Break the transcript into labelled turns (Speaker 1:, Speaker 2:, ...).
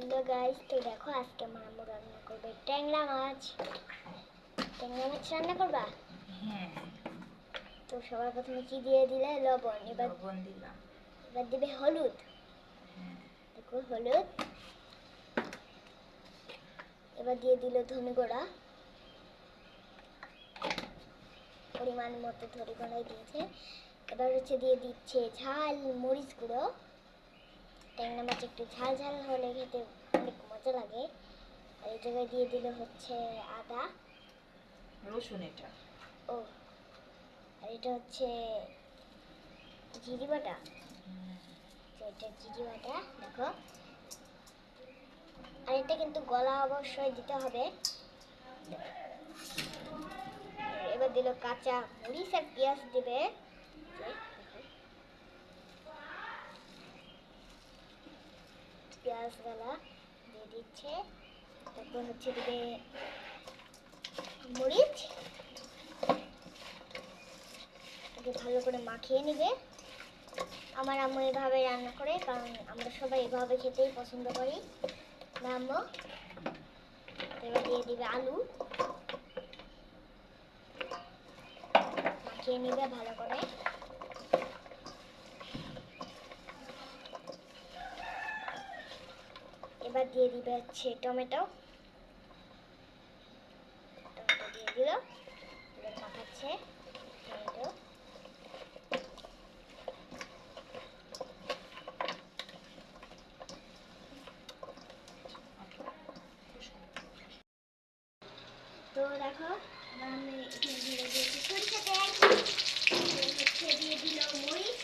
Speaker 1: Hello guys, তো দেখো আজকে আমার আম্মু রান্না করবে ট্যাংরা মাছ। ট্যাংরা মাছ রান্না করবা?
Speaker 2: হ্যাঁ।
Speaker 1: তো সবার প্রথমে কি দিয়ে দিলে? লবণ। এবার
Speaker 2: লবণ দিলাম।
Speaker 1: এবার দিবে হলুদ।
Speaker 2: হ্যাঁ।
Speaker 1: দেখো হলুদ। এবার দিয়ে দিল ধনে গুঁড়া, পরিমাণ মতো ধনে গুঁড়াই দিয়েছে। এবার হচ্ছে দিয়ে দিচ্ছে ঝাল মরিচ গুঁড়ো। ট্যাংরা মাছ একটু ঝাল ঝাল হলে খেতে অনেক মজা লাগে। আর এই জায়গায় দিয়ে দিল হচ্ছে আদা
Speaker 2: রসুন। এটা
Speaker 1: ও আর এটা হচ্ছে জিরি বাটা। তো এটা জিরি বাটা দেখো। আর এটা কিন্তু গলা অবশ্যই দিতে হবে। এবার দিল কাঁচা মরিচ আর পেঁয়াজ দিবে। পেঁয়াজ গালা দিয়ে দিচ্ছে। তারপর হচ্ছে দিবে মরিচ। ভালো করে মাখিয়ে নিবে। আমার আম্মু এভাবে রান্না করে, কারণ আমরা সবাই এভাবে খেতেই পছন্দ করি না আম্মু? এবার দিয়ে দিবে আলু, মাখিয়ে নিবে ভালো করে। এবার দিয়ে দিবে হচ্ছে টমেটো। টমেটো দিয়ে দিল, এবার মাখাচ্ছে টমেটো। তো দেখো আমার আমি এখানে দিয়ে দিয়েছি সরিষা তেল। হচ্ছে দিয়ে দিল মরিচ,